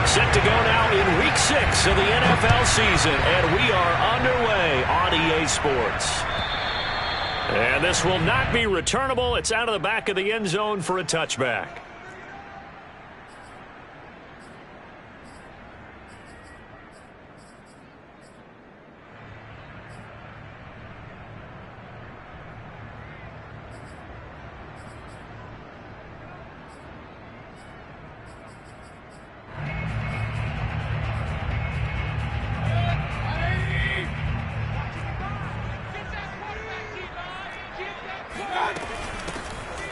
Set to go now in Week 6 of the NFL season, and we are underway on EA Sports. And this will not be returnable. It's out of the back of the end zone for a touchback.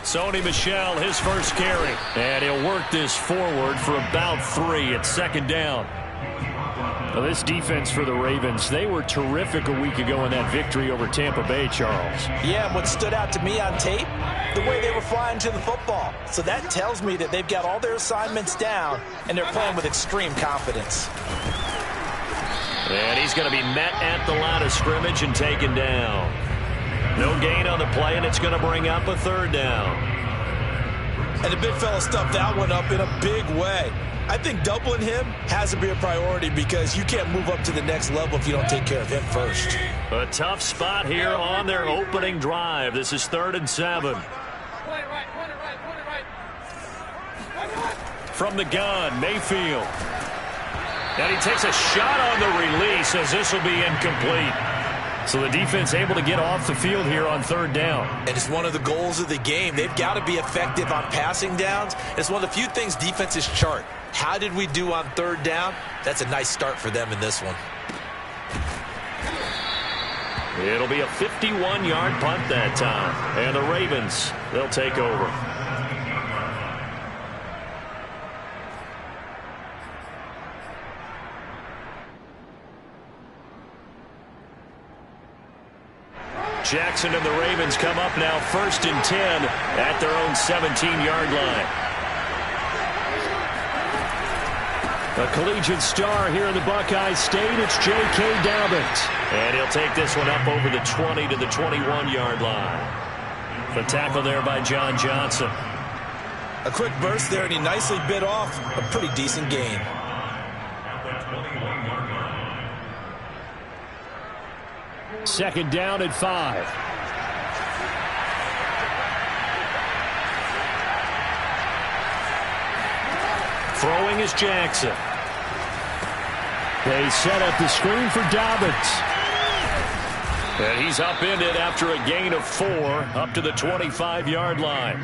Sony Michel, his first carry. And he'll work this forward for about 3 at second down. Now this defense for the Ravens, they were terrific a week ago in that victory over Tampa Bay, Charles. Yeah, what stood out to me on tape, the way they were flying to the football. So that tells me that they've got all their assignments down, and they're playing with extreme confidence. And he's going to be met at the line of scrimmage and taken down. No gain on the play, and it's going to bring up a third down. And the big fella stuffed that one up in a big way. I think doubling him has to be a priority because you can't move up to the next level if you don't take care of him first. A tough spot here on their opening drive. This is 3rd and 7. From the gun, Mayfield. And he takes a shot on the release as this will be incomplete. So the defense able to get off the field here on 3rd down. And it's one of the goals of the game. They've got to be effective on passing downs. It's one of the few things defenses chart. How did we do on 3rd down? That's a nice start for them in this one. It'll be a 51-yard punt that time. And the Ravens, they'll take over. Jackson and the Ravens come up now 1st and 10 at their own 17-yard line. A collegiate star here in the Buckeye State, it's J.K. Dobbins. And he'll take this one up over the 20 to the 21-yard line. The tackle there by John Johnson. A quick burst there, and he nicely bit off a pretty decent gain. Second down at 5. Throwing is Jackson. They set up the screen for Dobbins. And he's upended after a gain of 4 up to the 25-yard line.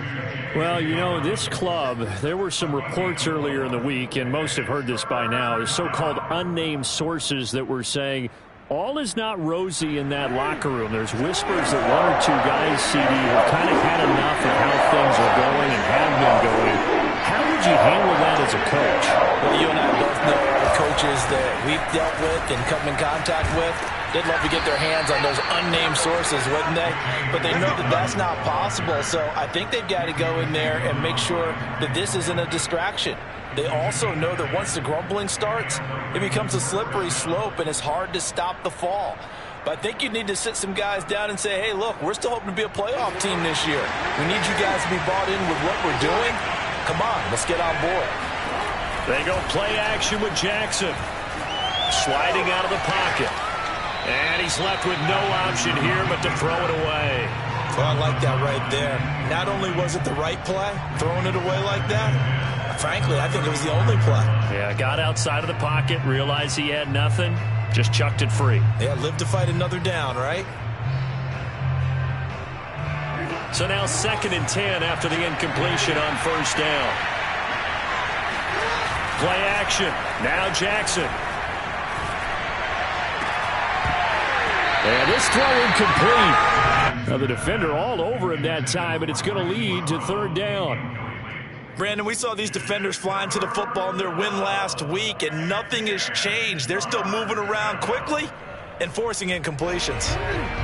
Well, you know, this club, there were some reports earlier in the week, and most have heard this by now, the so-called unnamed sources that were saying all is not rosy in that locker room. There's whispers that 1 or 2 guys, CD, have kind of had enough of how things are going and have been going. How would you handle that as a coach? Well, you and I both know the coaches that we've dealt with and come in contact with. They'd love to get their hands on those unnamed sources, wouldn't they? But they know that that's not possible. So I think they've got to go in there and make sure that this isn't a distraction. They also know that once the grumbling starts, it becomes a slippery slope, and it's hard to stop the fall. But I think you need to sit some guys down and say, hey, look, we're still hoping to be a playoff team this year. We need you guys to be bought in with what we're doing. Come on, let's get on board. They go play action with Jackson. Sliding out of the pocket. And he's left with no option here but to throw it away. Well, I like that right there. Not only was it the right play, throwing it away like that, frankly, I think it was the only play. Yeah, got outside of the pocket, realized he had nothing, just chucked it free. Yeah, live to fight another down, right? So now 2nd and 10 after the incompletion on 1st down. Play action. Now Jackson. And this throw incomplete. Now the defender all over him that time, but it's going to lead to 3rd down. Brandon, we saw these defenders flying to the football in their win last week, and nothing has changed. They're still moving around quickly and forcing incompletions.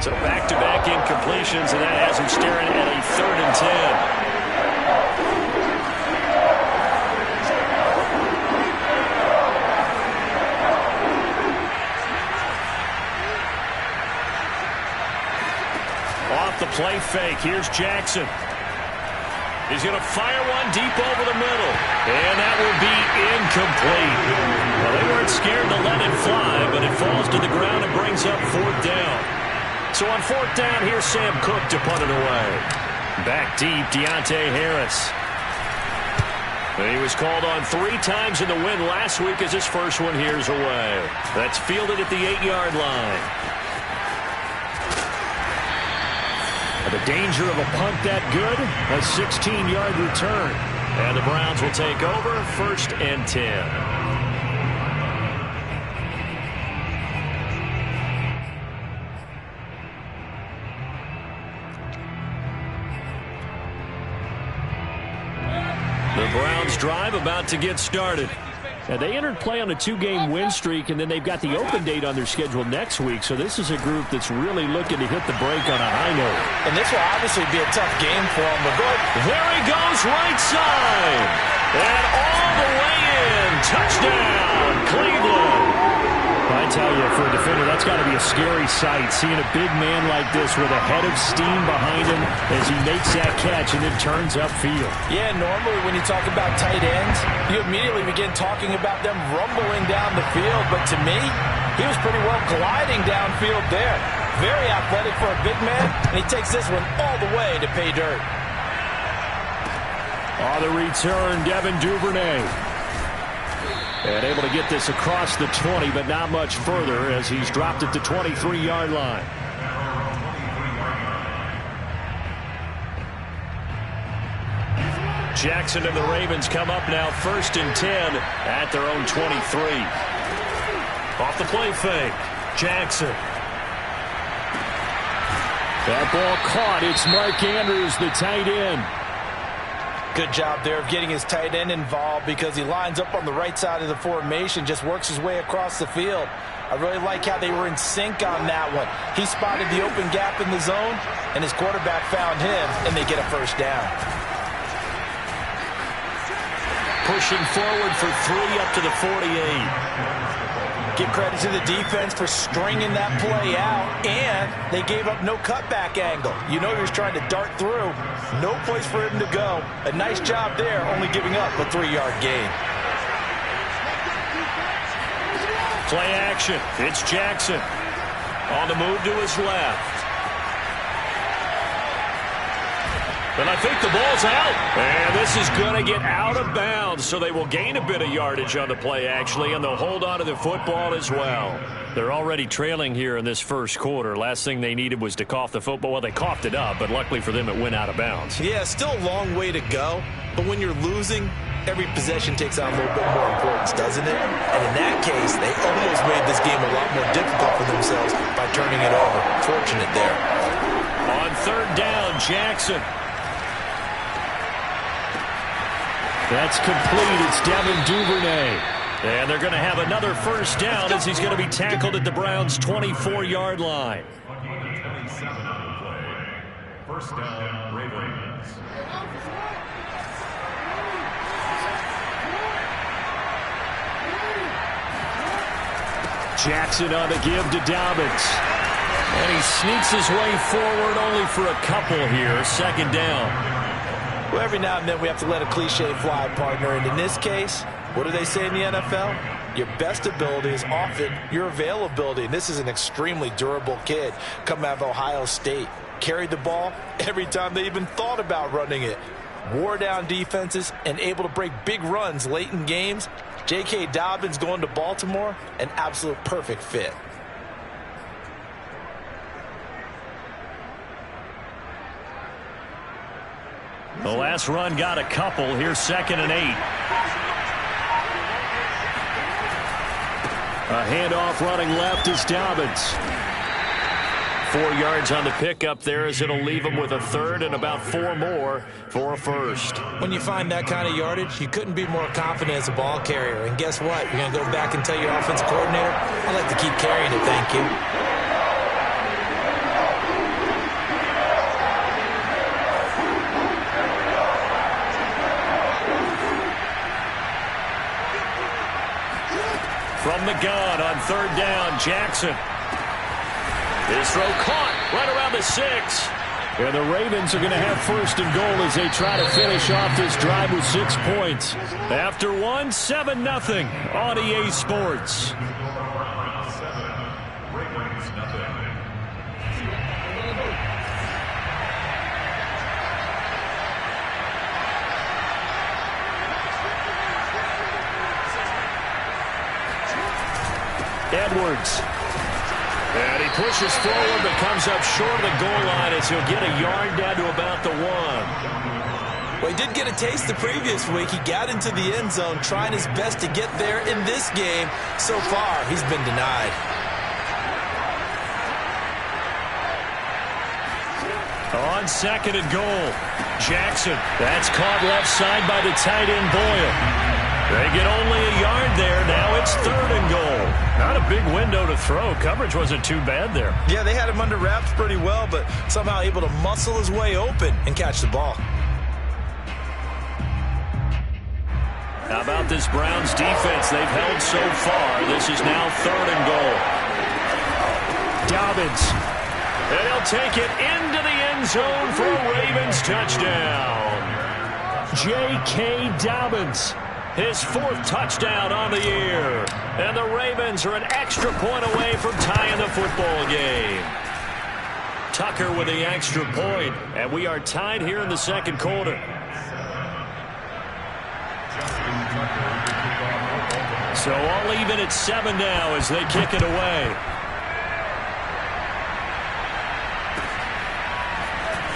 So back-to-back incompletions, and that has him staring at a 3rd and 10. Off the play fake, here's Jackson. He's going to fire one deep over the middle. And that will be incomplete. Well, they weren't scared to let it fly, but it falls to the ground and brings up 4th down. So on 4th down, here's Sam Cook to punt it away. Back deep, Deontay Harris. He was called on 3 times in the win last week as his first one here's away. That's fielded at the 8-yard line. The danger of a punt that good, a 16-yard return. And the Browns will take over 1st and 10. The Browns drive about to get started. Now, they entered play on a 2-game win streak, and then they've got the open date on their schedule next week. So this is a group that's really looking to hit the break on a high note. And this will obviously be a tough game for them. But good. There he goes, right side. And all the way in. Touchdown, Cleveland. I tell you, for a defender, that's got to be a scary sight, seeing a big man like this with a head of steam behind him as he makes that catch and then turns upfield. Yeah, normally when you talk about tight ends, you immediately begin talking about them rumbling down the field. But to me, he was pretty well gliding downfield there. Very athletic for a big man, and he takes this one all the way to pay dirt. On the return, Devin Duvernay. And able to get this across the 20, but not much further as he's dropped it to 23-yard line. Jackson and the Ravens come up now 1st and 10 at their own 23. Off the play fake. Jackson. That ball caught. It's Mark Andrews, the tight end. Good job there of getting his tight end involved because he lines up on the right side of the formation, just works his way across the field. I really like how they were in sync on that one. He spotted the open gap in the zone, and his quarterback found him, and they get a 1st down. Pushing forward for 3 up to the 48. Give credit to the defense for stringing that play out, and they gave up no cutback angle. You know he was trying to dart through. No place for him to go. A nice job there, only giving up a 3-yard gain. Play action. It's Jackson. On the move to his left. And I think the ball's out. And this is going to get out of bounds, so they will gain a bit of yardage on the play, actually, and they'll hold on to the football as well. They're already trailing here in this first quarter. Last thing they needed was to cough the football. Well, they coughed it up, but luckily for them, it went out of bounds. Yeah, still a long way to go, but when you're losing, every possession takes on a little bit more importance, doesn't it? And in that case, they almost made this game a lot more difficult for themselves by turning it over. Fortunate there. On 3rd down, Jackson. That's complete. It's Devin Duvernay. And they're going to have another 1st down as he's going to be tackled at the Browns' 24-yard line. 1st down, Ravens. Jackson on the give to Dobbins. And he sneaks his way forward only for a couple here. 2nd down. Well, every now and then we have to let a cliche fly, partner. And in this case, what do they say in the NFL? Your best ability is often your availability. And this is an extremely durable kid coming out of Ohio State. Carried the ball every time they even thought about running it. Wore down defenses and able to break big runs late in games. J.K. Dobbins going to Baltimore, an absolute perfect fit. The last run got a couple. Here's 2nd and 8. A handoff running left is Dobbins. 4 yards on the pickup there as it'll leave him with a 3rd and about 4 more for a 1st. When you find that kind of yardage, you couldn't be more confident as a ball carrier. And guess what? You're going to go back and tell your offensive coordinator, I'd like to keep carrying it, thank you. From the gun on 3rd down, Jackson. His throw caught right around the 6. And the Ravens are going to have first and goal as they try to finish off this drive with 6 points. After one, 7-0 on EA Sports. Edwards. And he pushes forward but comes up short of the goal line as he'll get a yard down to about the 1. Well, he did get a taste the previous week. He got into the end zone trying his best to get there in this game. So far, he's been denied. On second and goal, Jackson. That's caught left side by the tight end Boyle. They get only a yard there. Now it's third and goal. Not a big window to throw. Coverage wasn't too bad there. Yeah, they had him under wraps pretty well, but somehow able to muscle his way open and catch the ball. How about this Browns defense they've held so far? This is now third and goal. Dobbins. And he'll take it into the end zone for a Ravens touchdown. J.K. Dobbins. His 4th touchdown on the year. And the Ravens are an extra point away from tying the football game. Tucker with the extra point, and we are tied here in the second quarter. So all even at 7 now as they kick it away.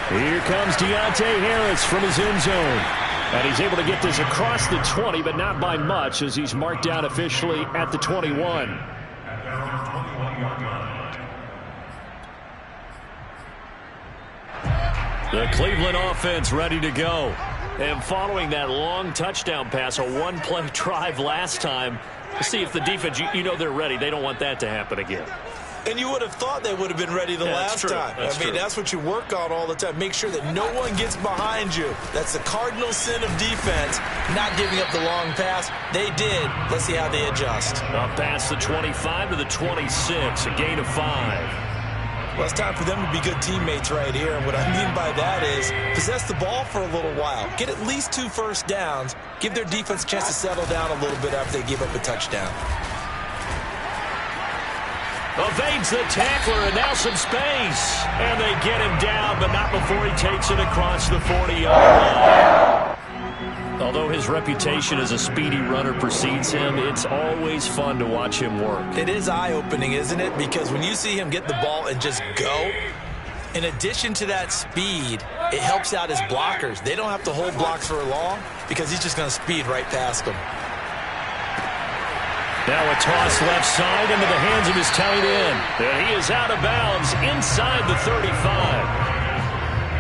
Here comes Deontay Harris from his end zone. And he's able to get this across the 20, but not by much as he's marked down officially at the 21. The Cleveland offense ready to go. And following that long touchdown pass, a one-play drive last time, see if the defense, you know they're ready. They don't want that to happen again. And you would have thought they would have been ready the last time. That's what you work on all the time. Make sure that no one gets behind you. That's the cardinal sin of defense, not giving up the long pass. They did. Let's see how they adjust. Up past the 25 to the 26, a gain of 5. Well, it's time for them to be good teammates right here. And what I mean by that is possess the ball for a little while. Get at least 2 first downs. Give their defense a chance to settle down a little bit after they give up a touchdown. Evades the tackler, and now some space. And they get him down, but not before he takes it across the 40-yard line. Although his reputation as a speedy runner precedes him, it's always fun to watch him work. It is eye-opening, isn't it? Because when you see him get the ball and just go, in addition to that speed, it helps out his blockers. They don't have to hold blocks for long because he's just going to speed right past them. Now a toss left side into the hands of his tight end. And he is out of bounds inside the 35.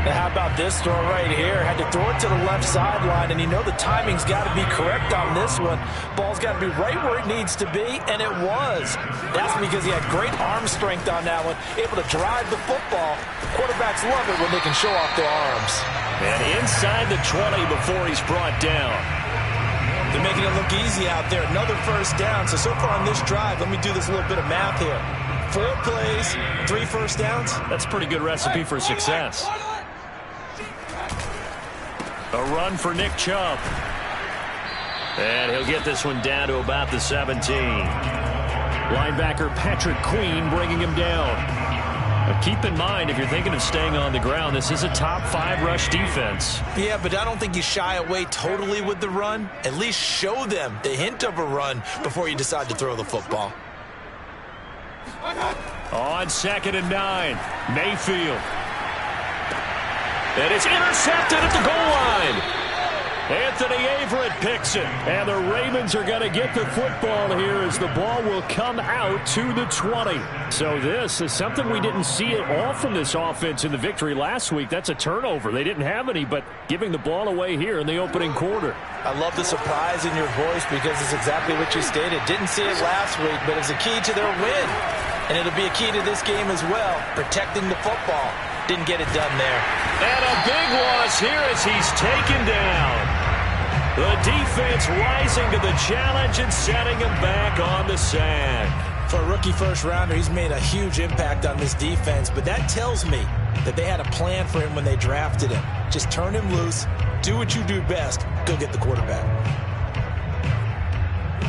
Now how about this throw right here? Had to throw it to the left sideline, and you know the timing's got to be correct on this one. Ball's got to be right where it needs to be, and it was. That's because he had great arm strength on that one, able to drive the football. Quarterbacks love it when they can show off their arms. And inside the 20 before he's brought down. They're making it look easy out there. Another first down. So far on this drive, let me do this little bit of math here. 4 plays, 3 first downs. That's a pretty good recipe for success. A run for Nick Chubb. And he'll get this one down to about the 17. Linebacker Patrick Queen bringing him down. But keep in mind, if you're thinking of staying on the ground, this is a top 5 rush defense. Yeah, but I don't think you shy away totally with the run. At least show them the hint of a run before you decide to throw the football. On 2nd and 9, Mayfield. And it's intercepted at the goal line. Anthony Averett picks it. And the Ravens are going to get the football here as the ball will come out to the 20. So this is something we didn't see at all from this offense in the victory last week. That's a turnover. They didn't have any, but giving the ball away here in the opening quarter. I love the surprise in your voice because it's exactly what you stated. Didn't see it last week, but it's a key to their win. And it'll be a key to this game as well, protecting the football. Didn't get it done there. And a big loss here as he's taken down. The defense rising to the challenge and setting him back on the sack. For a rookie first-rounder, he's made a huge impact on this defense, but that tells me that they had a plan for him when they drafted him. Just turn him loose, do what you do best, go get the quarterback.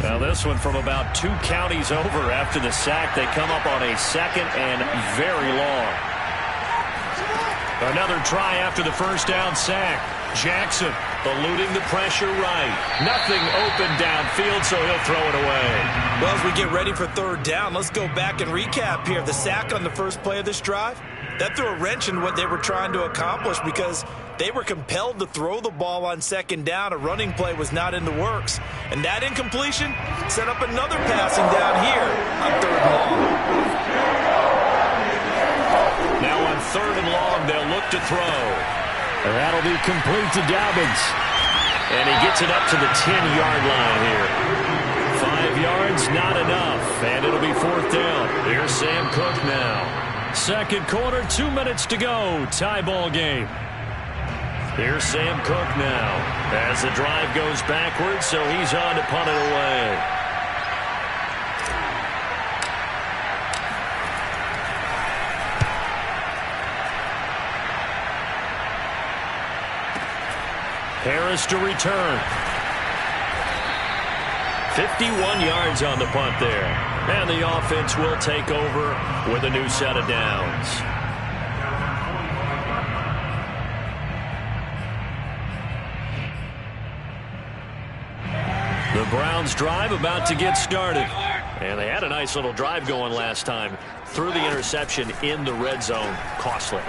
Well, this one from about 2 counties over after the sack. They come up on a 2nd and very long. Another try after the first down sack. Jackson eluding the pressure right. Nothing open downfield, so he'll throw it away. Well, as we get ready for 3rd down, let's go back and recap here. The sack on the first play of this drive, that threw a wrench in what they were trying to accomplish because they were compelled to throw the ball on 2nd down. A running play was not in the works. And that incompletion set up another passing down here on 3rd and long. Now on 3rd and long, they'll look to throw. That'll be complete to Dobbins. And he gets it up to the 10-yard line here. 5 yards, not enough. And it'll be 4th down. Here's Sam Cook now. 2nd quarter, 2 minutes to go. Tie ball game. Here's Sam Cook now. As the drive goes backwards, so he's on to punt it away. Harris to return. 51 yards on the punt there. And the offense will take over with a new set of downs. The Browns drive about to get started. And they had a nice little drive going last time. Threw the interception in the red zone. Costly.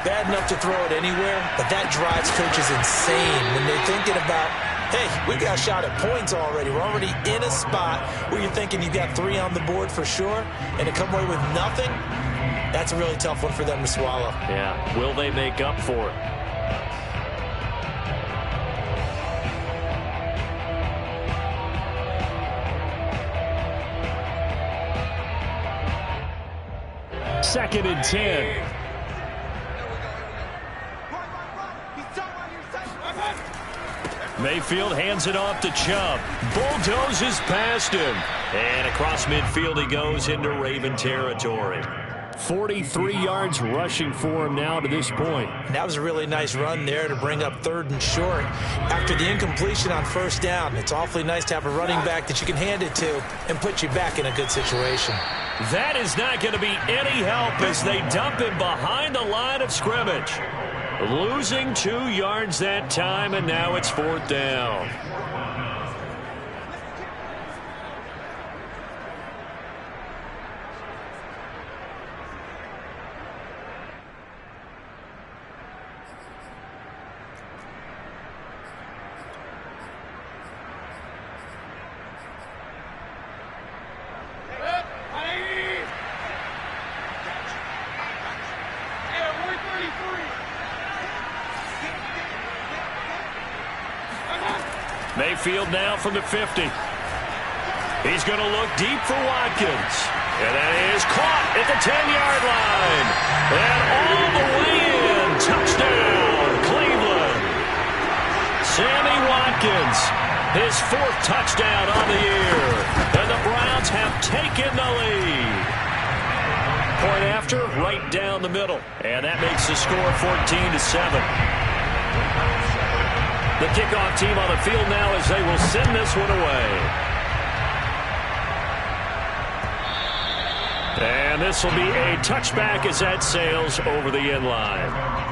Bad enough to throw it anywhere, but that drives coaches insane when they're thinking about, hey, we got a shot at points already. We're already in a spot where you're thinking you've got 3 on the board for sure, and to come away with nothing, that's a really tough one for them to swallow. Yeah, will they make up for it? Second and 10. Mayfield hands it off to Chubb. Bulldozes past him. And across midfield he goes into Raven territory. 43 yards rushing for him now to this point. That was a really nice run there to bring up 3rd and short. After the incompletion on 1st down, it's awfully nice to have a running back that you can hand it to and put you back in a good situation. That is not going to be any help as they dump him behind the line of scrimmage. Losing 2 yards that time, and now it's 4th down. Mayfield now from the 50. He's going to look deep for Watkins. And that is caught at the 10-yard line. And all the way in. Touchdown, Cleveland. Sammy Watkins, his 4th touchdown on the year. And the Browns have taken the lead. Point after, right down the middle. And that makes the score 14-7. The kickoff team on the field now as they will send this one away. And this will be a touchback as that sails over the end line.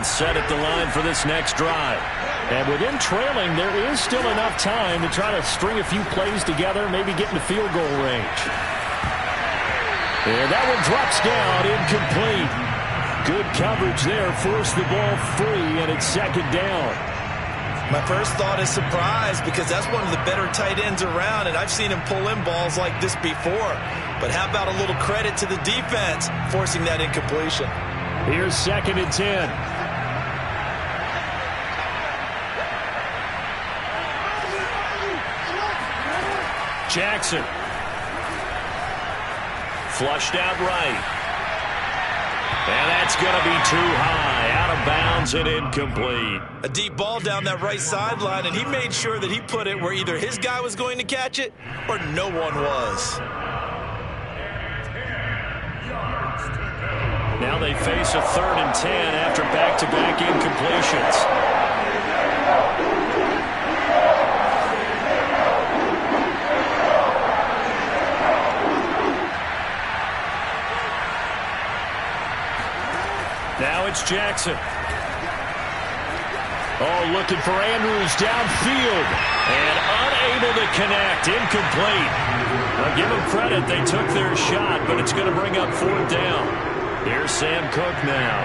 Set at the line for this next drive. And with him trailing, there is still enough time to try to string a few plays together, maybe get in the field goal range. And that one drops down, incomplete. Good coverage there, forced the ball free, and it's 2nd down. My first thought is surprise because that's one of the better tight ends around, and I've seen him pull in balls like this before. But how about a little credit to the defense forcing that incompletion? Here's 2nd and 10. Jackson. Flushed out right. And that's going to be too high. Out of bounds and incomplete. A deep ball down that right sideline, and he made sure that he put it where either his guy was going to catch it or no one was. Now they face a 3rd and 10 after back-to-back incompletions. Now it's Jackson. Oh, looking for Andrews downfield. And unable to connect. Incomplete. I'll give them credit. They took their shot, but it's going to bring up 4th down. Here's Sam Cook now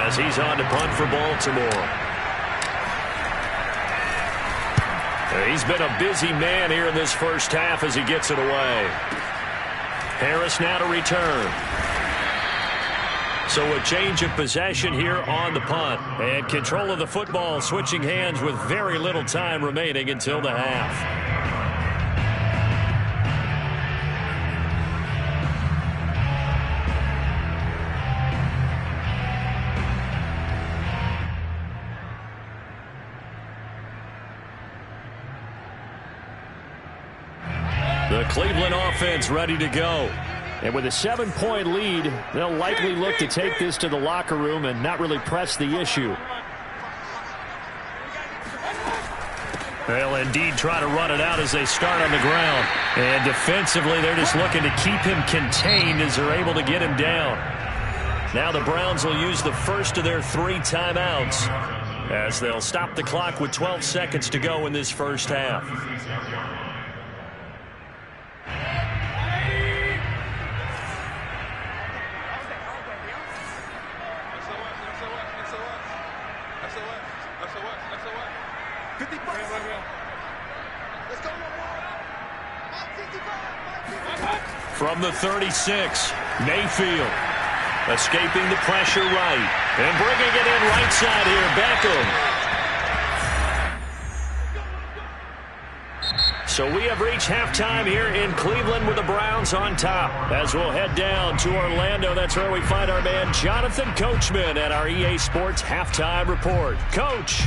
as he's on to punt for Baltimore. He's been a busy man here in this first half as he gets it away. Harris now to return. So a change of possession here on the punt. And control of the football switching hands with very little time remaining until the half. The Cleveland offense ready to go. And with a 7-point lead, they'll likely look to take this to the locker room and not really press the issue. They'll indeed try to run it out as they start on the ground. And defensively, they're just looking to keep him contained as they're able to get him down. Now the Browns will use the first of their 3 timeouts as they'll stop the clock with 12 seconds to go in this first half. From the 36, Mayfield escaping the pressure right and bringing it in right side here, Beckham. So we have reached halftime here in Cleveland with the Browns on top. As we'll head down to Orlando, that's where we find our man Jonathan Coachman at our EA Sports Halftime Report. Coach.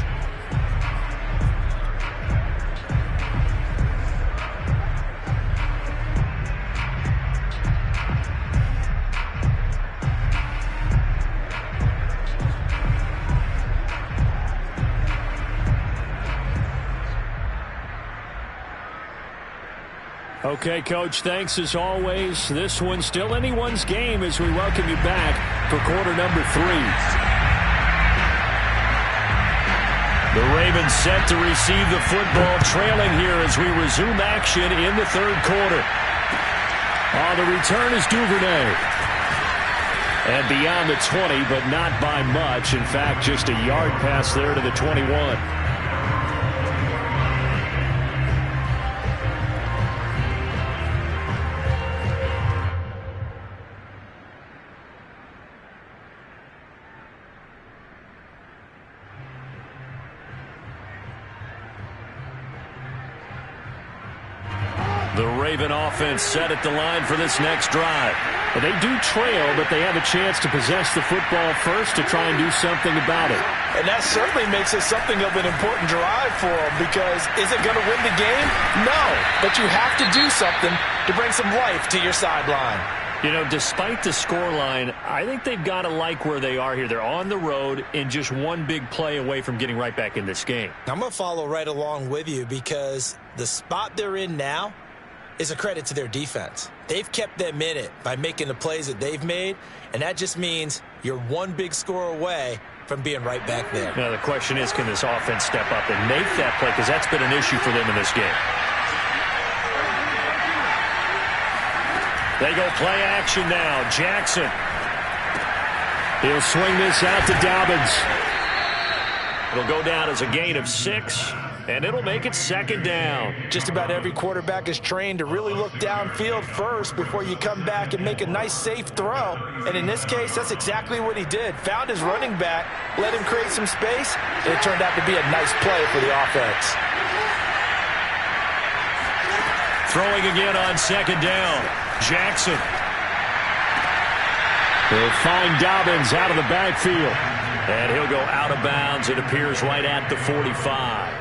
Okay, Coach, thanks as always. This one's still anyone's game as we welcome you back for quarter number 3. The Ravens set to receive the football, trailing here as we resume action in the 3rd quarter. The return is Duvernay. And beyond the 20, but not by much. In fact, just a yard pass there to the 21. The Raven offense set at the line for this next drive. Well, they do trail, but they have a chance to possess the football first to try and do something about it. And that certainly makes it something of an important drive for them, because is it going to win the game? No, but you have to do something to bring some life to your sideline. You know, despite the scoreline, I think they've got to like where they are here. They're on the road and just one big play away from getting right back in this game. I'm going to follow right along with you, because the spot they're in now is a credit to their defense. They've kept them in it by making the plays that they've made, and that just means you're one big score away from being right back there. Now, the question is, can this offense step up and make that play? Because that's been an issue for them in this game. They go play action now. Jackson. He'll swing this out to Dobbins. It'll go down as a gain of 6, and it'll make it 2nd down. Just about every quarterback is trained to really look downfield first before you come back and make a nice, safe throw. And in this case, that's exactly what he did. Found his running back, let him create some space, and it turned out to be a nice play for the offense. Throwing again on second down. Jackson. He'll find Dobbins out of the backfield. And he'll go out of bounds. It appears right at the 45.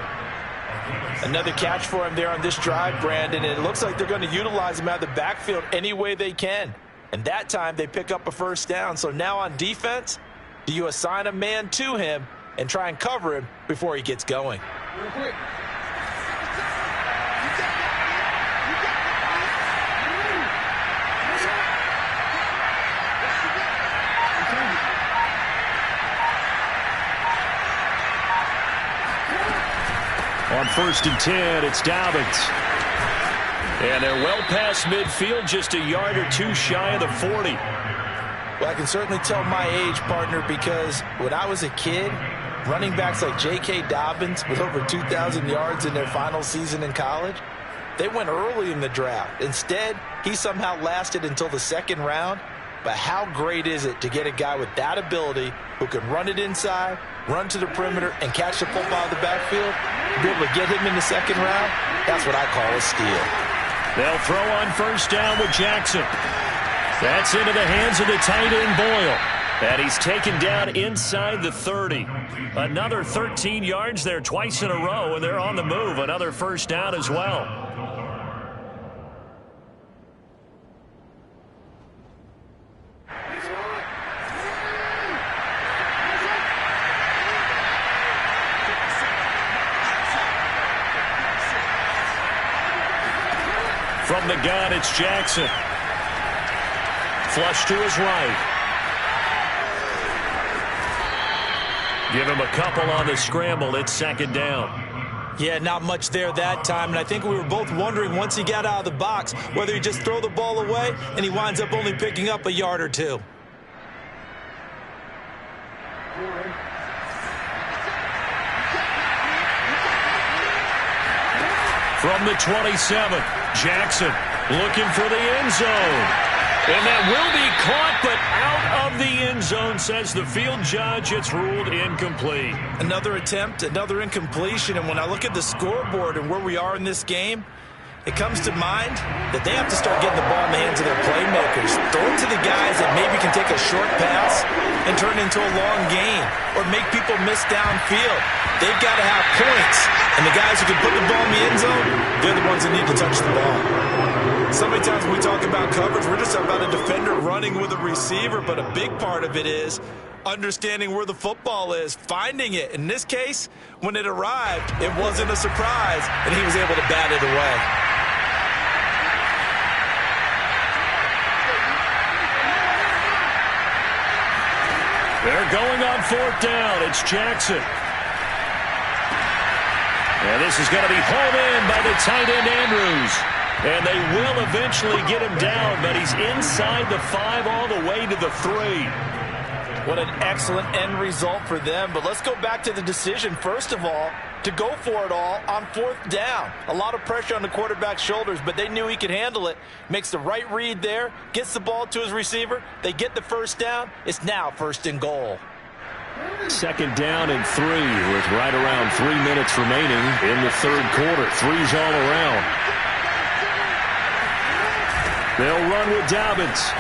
Another catch for him there on this drive, Brandon. And it looks like they're going to utilize him out of the backfield any way they can. And that time they pick up a first down. So now on defense, do you assign a man to him and try and cover him before he gets going? Real quick. On 1st and 10, it's Dobbins. And they're well past midfield, just a yard or two shy of the 40. Well, I can certainly tell my age, partner, because when I was a kid, running backs like J.K. Dobbins with over 2,000 yards in their final season in college, they went early in the draft. Instead, he somehow lasted until the second round. But how great is it to get a guy with that ability who can run it inside, run to the perimeter, and catch the football out of the backfield? Be able to get him in the second round? That's what I call a steal. They'll throw on 1st down with Jackson. That's into the hands of the tight end, Boyle. And he's taken down inside the 30. Another 13 yards there twice in a row, and they're on the move. Another 1st down as well. From the gun, it's Jackson. Flush to his right. Give him a couple on the scramble. It's 2nd down. Yeah, not much there that time. And I think we were both wondering once he got out of the box whether he just throw the ball away and he winds up only picking up a yard or two. From the 27, Jackson looking for the end zone. And that will be caught, but out of the end zone, says the field judge. It's ruled incomplete. Another attempt, another incompletion. And when I look at the scoreboard and where we are in this game, it comes to mind that they have to start getting the ball in the hands of their playmakers. Throw it to the guys that maybe can take a short pass and turn it into a long gain or make people miss downfield. They've got to have points. And the guys who can put the ball in the end zone, they're the ones that need to touch the ball. So many times when we talk about coverage, we're just about a defender running with a receiver, but a big part of it is understanding where the football is, finding it. In this case, when it arrived, it wasn't a surprise, and he was able to bat it away. They're going on 4th down. It's Jackson. And this is going to be hauled in by the tight end, Andrews. And they will eventually get him down, but he's inside the 5 all the way to the 3. What an excellent end result for them. But let's go back to the decision, first of all, to go for it all on 4th down. A lot of pressure on the quarterback's shoulders, but they knew he could handle it. Makes the right read there, gets the ball to his receiver. They get the 1st down. It's now 1st and goal. 2nd down and 3 with right around 3 minutes remaining in the 3rd quarter. 3's all around. They'll run with Dobbins.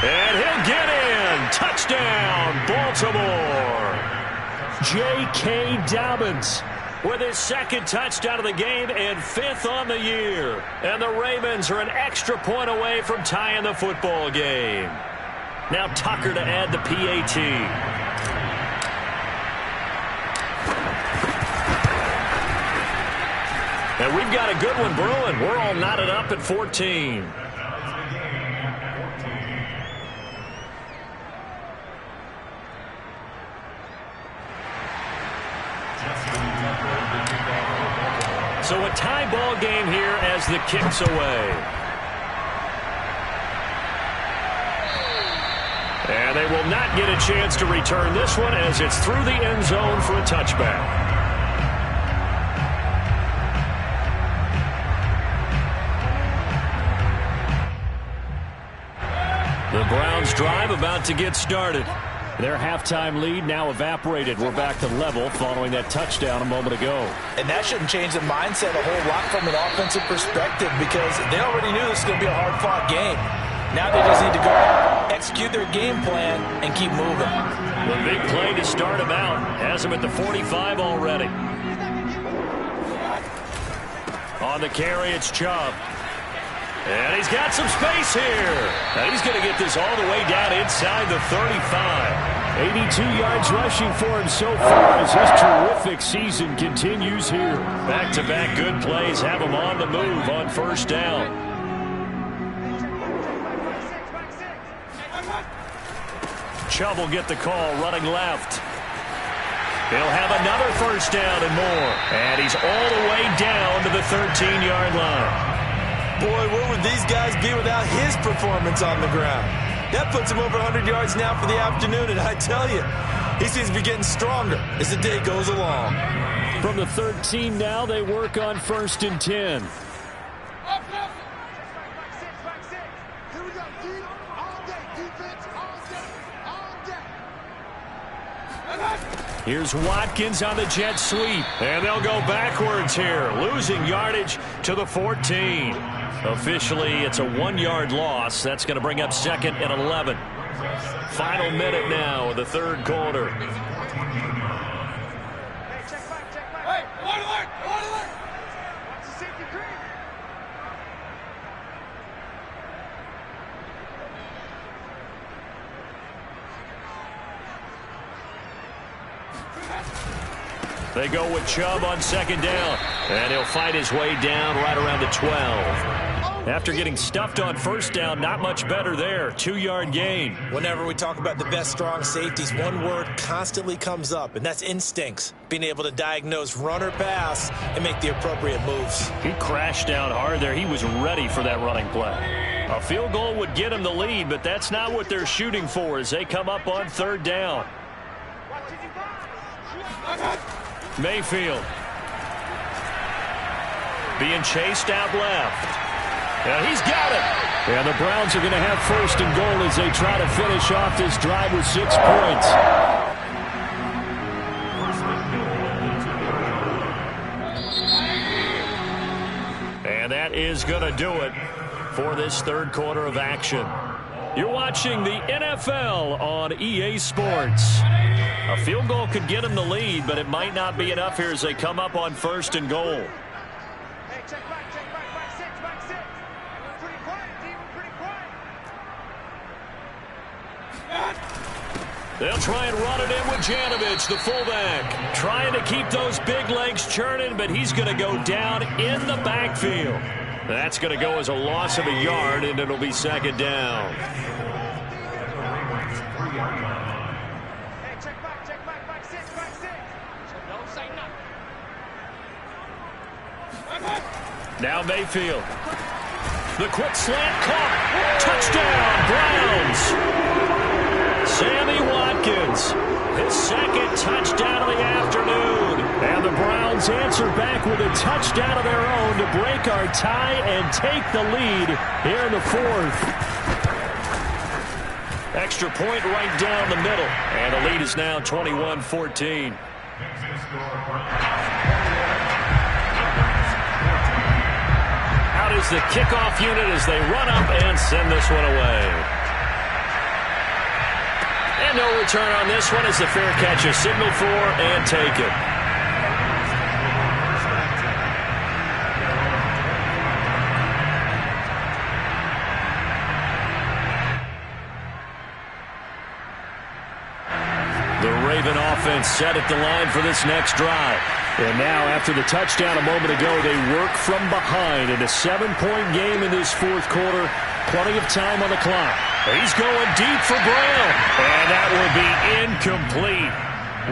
And he'll get in. Touchdown, Baltimore. J.K. Dobbins with his 2nd touchdown of the game and 5th on the year. And the Ravens are an extra point away from tying the football game. Now Tucker to add the PAT. And we've got a good one brewing. We're all knotted up at 14. So a tie ball game here as the kick's away. And they will not get a chance to return this one as it's through the end zone for a touchback. The Browns drive about to get started. Their halftime lead now evaporated. We're back to level following that touchdown a moment ago. And that shouldn't change the mindset a whole lot from an offensive perspective because they already knew this was going to be a hard-fought game. Now they just need to go out, execute their game plan, and keep moving. The big play to start him out. Has him at the 45 already. On the carry, it's Chubb. And he's got some space here. And he's going to get this all the way down inside the 35. 82 yards rushing for him so far as his terrific season continues here. Back-to-back good plays have him on the move on first down. Chubb will get the call running left. He'll have another first down and more. And he's all the way down to the 13-yard line. Boy, where would these guys be without his performance on the ground? That puts him over 100 yards now for the afternoon, and I tell you, he seems to be getting stronger as the day goes along. From the 13 now, they work on 1st and 10. Here's Watkins on the jet sweep, and they'll go backwards here, losing yardage to the 14. Officially, it's a 1-yard loss. That's going to bring up 2nd and 11. Final minute now of the third quarter. They go with Chubb on 2nd down, and he'll fight his way down right around the 12. After getting stuffed on 1st down, not much better there. 2-yard gain. Whenever we talk about the best strong safeties, one word constantly comes up, and that's instincts. Being able to diagnose run or pass and make the appropriate moves. He crashed down hard there. He was ready for that running play. A field goal would get him the lead, but that's not what they're shooting for as they come up on 3rd down. Mayfield being chased out left. And he's got it. And the Browns are going to have 1st and goal as they try to finish off this drive with 6 points. And that is going to do it for this third quarter of action. You're watching the NFL on EA Sports. A field goal could get them the lead, but it might not be enough here as they come up on 1st and goal. They'll try and run it in with Janovich, the fullback. Trying to keep those big legs churning, but he's going to go down in the backfield. That's going to go as a loss of a yard, and it'll be 2nd down. Now Mayfield. The quick slant caught. Touchdown, Browns. Sammy Watkins, his 2nd touchdown of the afternoon. And the Browns answer back with a touchdown of their own to break our tie and take the lead here in the 4th. Extra point right down the middle. And the lead is now 21-14. Out is the kickoff unit as they run up and send this one away. And no return on this one as the fair catch is signaled for and taken. The Raven offense set at the line for this next drive. And now, after the touchdown a moment ago, they work from behind in a 7-point game in this 4th quarter. Plenty of time on the clock. He's going deep for Brown. And that will be incomplete.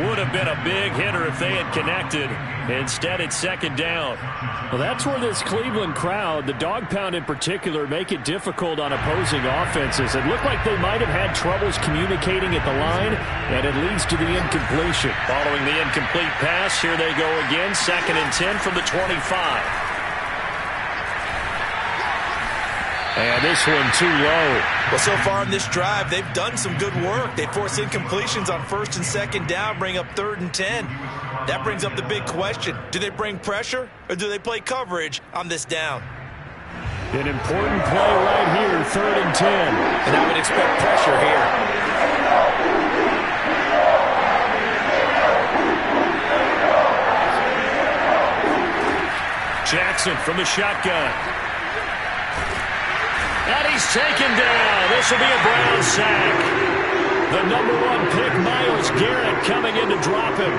Would have been a big hitter if they had connected. Instead, it's 2nd down. Well, that's where this Cleveland crowd, the dog pound in particular, make it difficult on opposing offenses. It looked like they might have had troubles communicating at the line, and it leads to the incompletion. Following the incomplete pass, here they go again, 2nd and 10 from the 25. And this one too low. Well, so far on this drive, they've done some good work. They force incompletions on 1st and 2nd down, bring up 3rd and 10. That brings up the big question. Do they bring pressure or do they play coverage on this down? An important play right here, 3rd and 10. And I would expect pressure here. Jackson from the shotgun. And he's taken down. This will be a Brown sack. The number 1 pick, Myles Garrett, coming in to drop him.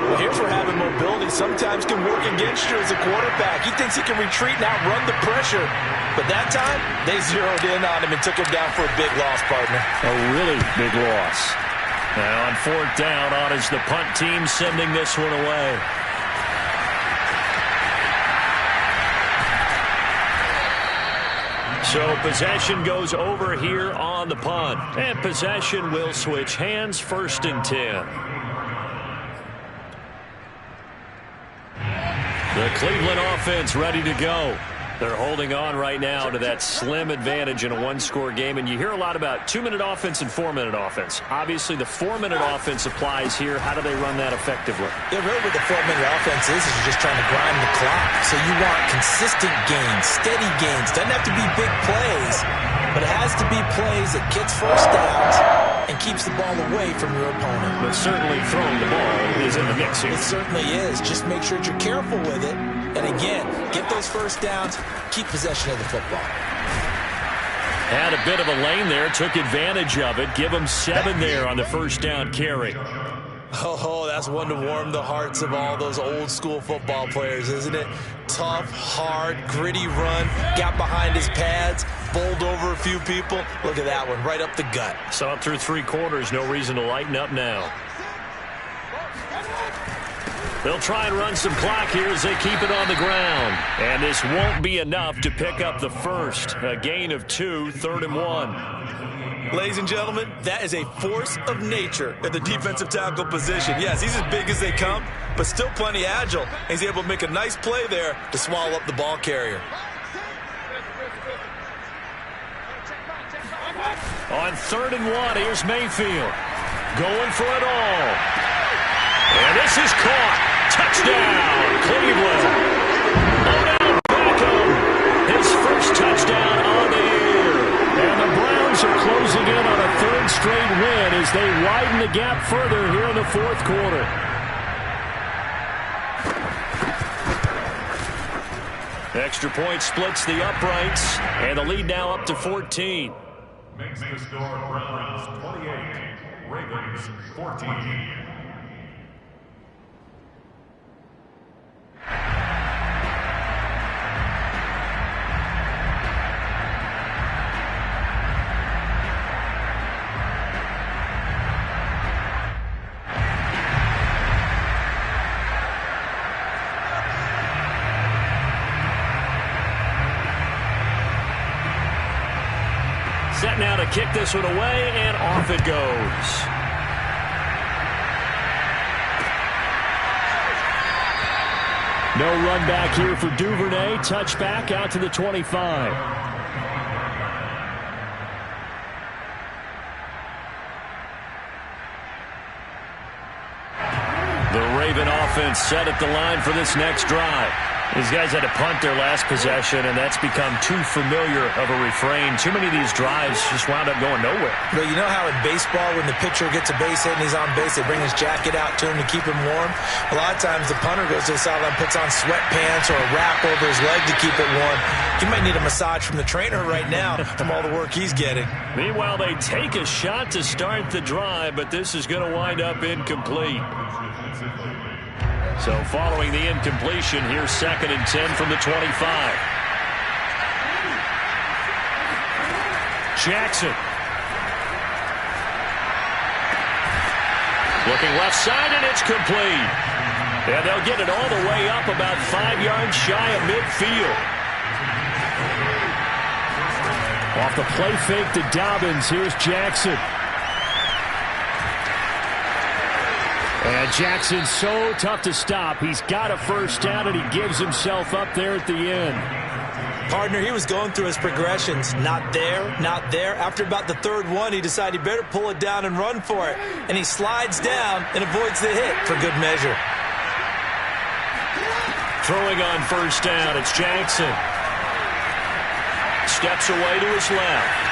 Well, here's where having mobility sometimes can work against you as a quarterback. He thinks he can retreat and outrun the pressure. But that time, they zeroed in on him and took him down for a big loss, partner. A really big loss. Now on 4th down, on is the punt team sending this one away. So possession goes over here on the punt. And possession will switch hands, 1st and 10. The Cleveland offense ready to go. They're holding on right now to that slim advantage in a 1-score game. And you hear a lot about 2-minute offense and 4-minute offense. Obviously, the 4-minute offense applies here. How do they run that effectively? Yeah, really what the 4-minute offense is you're just trying to grind the clock. So you want consistent gains, steady gains. Doesn't have to be big plays, but it has to be plays that gets first downs and keeps the ball away from your opponent. But certainly throwing the ball is in the mix here. It certainly is. Just make sure that you're careful with it. And again, get those first downs, keep possession of the football. Had a bit of a lane there, took advantage of it. Give them 7 there on the 1st down carry. Oh, that's one to warm the hearts of all those old school football players, isn't it? Tough, hard, gritty run, got behind his pads, bowled over a few people. Look at that one, right up the gut. Saw it through 3 quarters, no reason to lighten up now. They'll try and run some clock here as they keep it on the ground. And this won't be enough to pick up the first. A gain of 2, 3rd and 1. Ladies and gentlemen, that is a force of nature at the defensive tackle position. Yes, he's as big as they come, but still plenty agile. And he's able to make a nice play there to swallow up the ball carrier. On 3rd and 1, here's Mayfield. Going for it all. And this is caught. Touchdown, Cleveland. Odell Beckham, his first touchdown on the year. And the Browns are closing in on a 3rd straight win as they widen the gap further here in the 4th quarter. Extra point splits the uprights, and the lead now up to 14. Makes the score Browns 28, Ravens 14. Set now to kick this one away, and off it goes. No run back here for Duvernay. Touchback out to the 25. The Raven offense set at the line for this next drive. These guys had to punt their last possession, and that's become too familiar of a refrain. Too many of these drives just wound up going nowhere. But you know how in baseball, when the pitcher gets a base hit and he's on base, they bring his jacket out to him to keep him warm? A lot of times the punter goes to the sideline, puts on sweatpants or a wrap over his leg to keep it warm. He might need a massage from the trainer right now from all the work he's getting. Meanwhile, they take a shot to start the drive, but this is going to wind up incomplete. So following the incompletion, here's 2nd and 10 from the 25. Jackson. Looking left side, and it's complete. And they'll get it all the way up about 5 yards shy of midfield. Off the play fake to Dobbins, here's Jackson. And Jackson's so tough to stop. He's got a first down, and he gives himself up there at the end. Partner, he was going through his progressions. Not there, not there. After about the third one, he decided he better pull it down and run for it. And he slides down and avoids the hit for good measure. Throwing on first down, it's Jackson. Steps away to his left.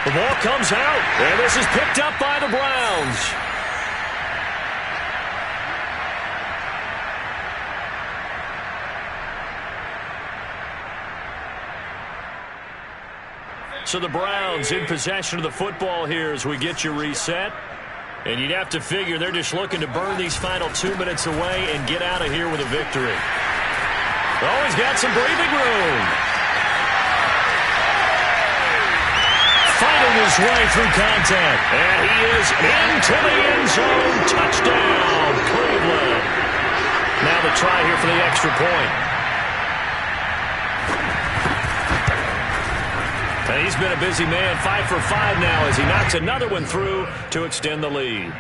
The ball comes out, and this is picked up by the Browns. So the Browns in possession of the football here as we get you reset. And you'd have to figure they're just looking to burn these final 2 minutes away and get out of here with a victory. Oh, he's got some breathing room. Fighting his way through contact. And he is into the end zone. Touchdown, Cleveland. Now the try here for the extra point. And he's been a busy man, 5 for 5 now as he knocks another one through to extend the lead.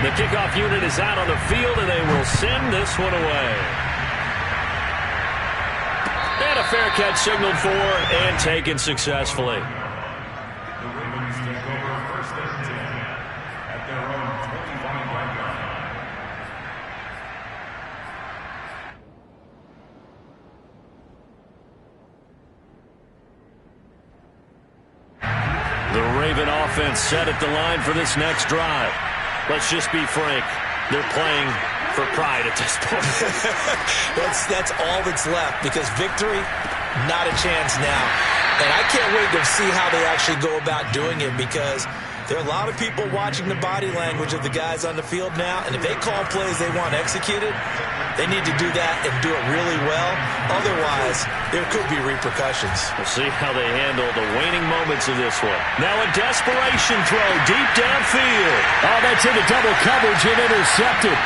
The kickoff unit is out on the field, and they will send this one away. And a fair catch signaled for and taken successfully. The Ravens take over first and 10 at their own 21-yard line. The Raven offense set at the line for this next drive. Let's just be frank. They're playing for pride at this point. That's all that's left because victory, not a chance now. And I can't wait to see how they actually go about doing it because there are a lot of people watching the body language of the guys on the field now. And if they call plays they want executed, they need to do that and do it really well. Otherwise, there could be repercussions. We'll see how they handle the waning moments of this one. Now a desperation throw deep downfield. Oh, that's into double coverage and intercepted.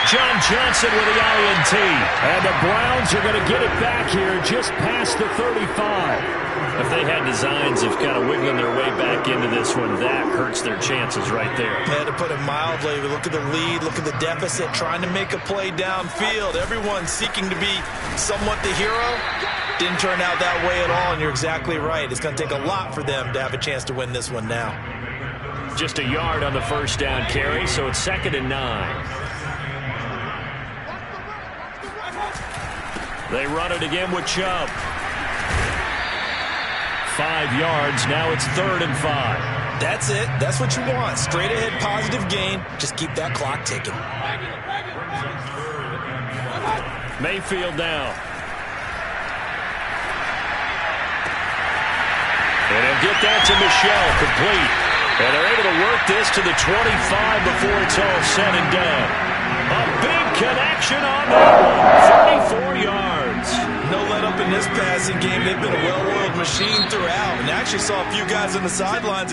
John Johnson with the INT. And the Browns are going to get it back here just past the 35. If they had designs of kind of wiggling their way back into this one, that hurts their chances right there. Yeah, to put it mildly, look at the lead, look at the deficit, trying to make a play downfield. Everyone seeking to be somewhat the hero. Didn't turn out that way at all, and you're exactly right. It's going to take a lot for them to have a chance to win this one now. Just a yard on the first down carry, so it's 2nd and 9. They run it again with Chubb. 5 yards. Now it's 3rd and 5. That's it. That's what you want. Straight ahead, positive gain. Just keep that clock ticking. Mayfield now. And he'll get that to Michelle, complete. And they're able to work this to the 25 before it's all said and done. A big connection on that one. 34 yards. No let up in this passing game. They've been a well-oiled machine throughout. And actually saw a few guys on the sidelines